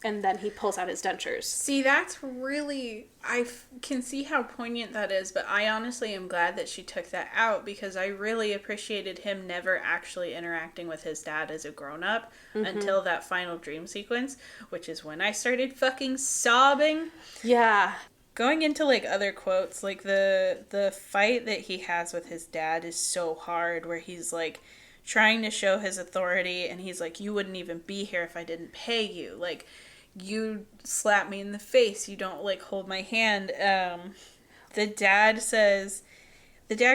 And then he pulls out his dentures. See, that's really, I can see how poignant that is, but I honestly am glad that she took that out, because I really appreciated him never actually interacting with his dad as a grown-up until that final dream sequence, which is when I started fucking sobbing. Yeah. Going into, like, other quotes, like, the fight that he has with his dad is so hard, where he's, like, trying to show his authority, and he's like, you wouldn't even be here if I didn't pay you. Like, you slap me in the face, you don't, like, hold my hand. The dad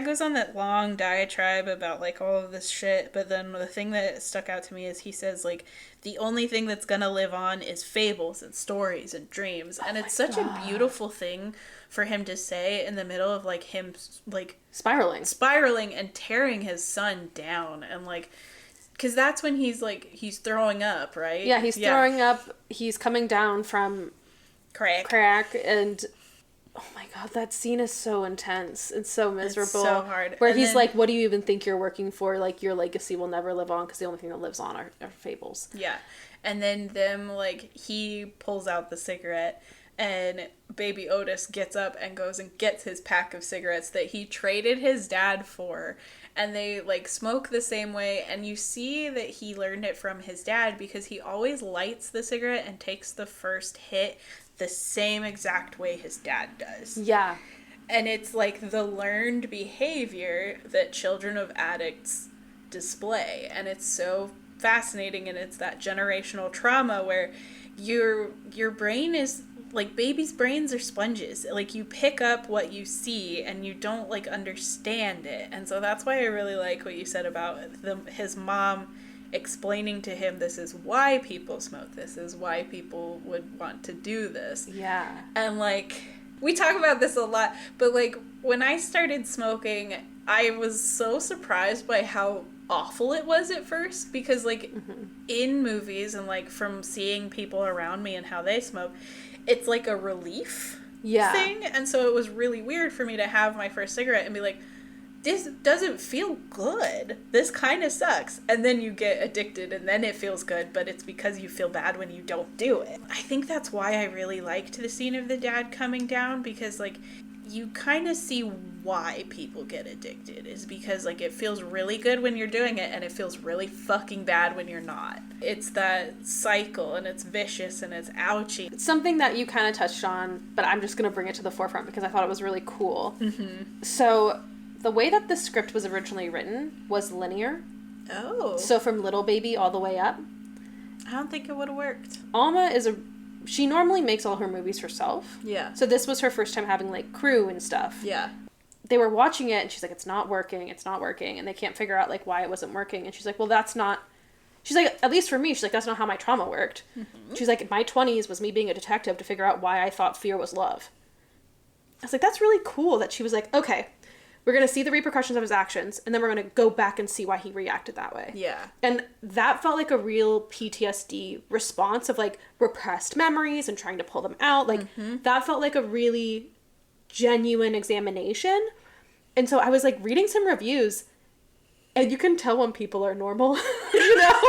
goes on that long diatribe about, like, all of this shit, but then the thing that stuck out to me is he says, like, the only thing that's gonna live on is fables and stories and dreams. And it's such a beautiful thing for him to say in the middle of, like, him, like, spiraling and tearing his son down. And, like, Because that's when he's throwing up, right? Yeah, he's throwing up. He's coming down from crack, and oh my god, that scene is so intense. It's so miserable. It's so hard. Where he's like, what do you even think you're working for? Like, your legacy will never live on because the only thing that lives on are fables. Yeah. And then he pulls out the cigarette, and baby Otis gets up and goes and gets his pack of cigarettes that he traded his dad for. And they, smoke the same way, and you see that he learned it from his dad because he always lights the cigarette and takes the first hit the same exact way his dad does. Yeah. And it's, the learned behavior that children of addicts display. And it's so fascinating, and it's that generational trauma where your brain is... babies' brains are sponges. You pick up what you see and you don't, understand it. And so that's why I really like what you said about his mom explaining to him, this is why people smoke. This is why people would want to do this. Yeah. And, we talk about this a lot, but, when I started smoking, I was so surprised by how awful it was at first because, in movies and, from seeing people around me and how they smoke, it's a relief thing. And so it was really weird for me to have my first cigarette and be like, this doesn't feel good. This kind of sucks. And then you get addicted and then it feels good, but it's because you feel bad when you don't do it. I think that's why I really liked the scene of the dad coming down because, you kind of see why people get addicted is because, it feels really good when you're doing it and it feels really fucking bad when you're not. It's that cycle and it's vicious and it's ouchy. It's something that you kind of touched on, but I'm just going to bring it to the forefront because I thought it was really cool. Mm-hmm. So the way that the script was originally written was linear. Oh. So from little baby all the way up. I don't think it would have worked. Alma she normally makes all her movies herself. Yeah. So this was her first time having, crew and stuff. Yeah. They were watching it, and she's like, it's not working, and they can't figure out, why it wasn't working. And she's like, well, that's not... She's like, at least for me, she's like, that's not how my trauma worked. Mm-hmm. She's like, my 20s was me being a detective to figure out why I thought fear was love. I was like, that's really cool that she was like, okay, we're going to see the repercussions of his actions, and then we're going to go back and see why he reacted that way. Yeah. And that felt like a real PTSD response of, repressed memories and trying to pull them out. That felt like a really genuine examination. And so I was, reading some reviews, and you can tell when people are normal, you know?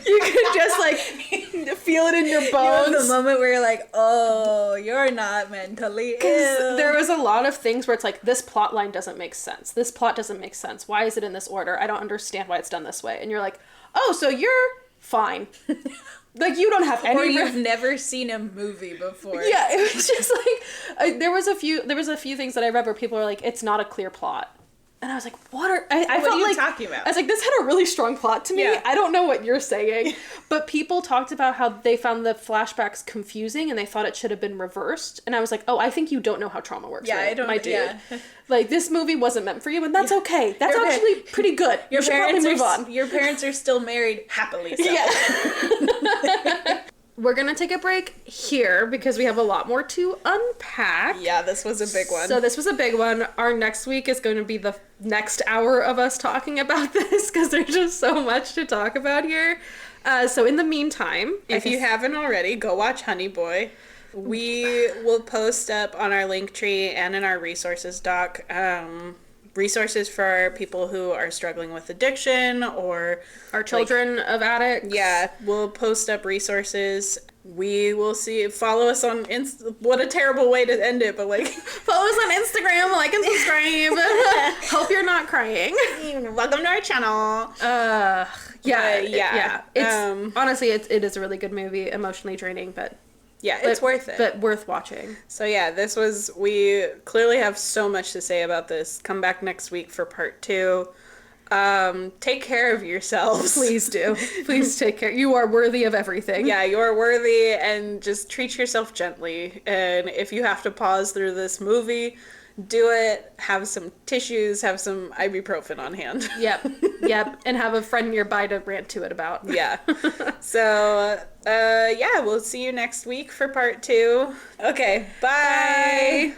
You can just, feel it in your bones. You know, the moment where you're like, oh, you're not mentally ill. There was a lot of things where it's this plot line doesn't make sense. This plot doesn't make sense. Why is it in this order? I don't understand why it's done this way. And you're like, oh, so you're fine. You don't have any... Or you've never seen a movie before. Yeah, it was just there was a few things that I read where people were like, it's not a clear plot. And I was like, what are you talking about? I was like, this had a really strong plot to me. Yeah. I don't know what you're saying. But people talked about how they found the flashbacks confusing and they thought it should have been reversed. And I was like, oh, I think you don't know how trauma works. Yeah, right, I don't. My dude. Yeah. This movie wasn't meant for you, and that's okay. That's actually pretty good. You should probably move on. Your parents are still married happily. So. Yeah. We're going to take a break here because we have a lot more to unpack. Yeah, this was a big one. So this was a big one. Our next week is going to be the next hour of us talking about this because there's just so much to talk about here. So in the meantime, if you haven't already, go watch Honey Boy. We will post up on our Linktree and in our resources doc resources for people who are struggling with addiction or our children of addicts. Yeah, we'll post up resources. We will see. Follow us on what a terrible way to end it, but follow us on Instagram, like and subscribe. Hope you're not crying. Welcome to our channel. Yeah. It's honestly, it is a really good movie, emotionally draining, but it's worth it. But worth watching. So we clearly have so much to say about this. Come back next week for part 2. Take care of yourselves. Please do. Please take care. You are worthy of everything. Yeah, you are worthy, and just treat yourself gently. And if you have to pause through this movie, do it. Have some tissues, have some ibuprofen on hand. Yep. And have a friend nearby to rant to it about. Yeah. So, we'll see you next week for part 2. Okay, bye.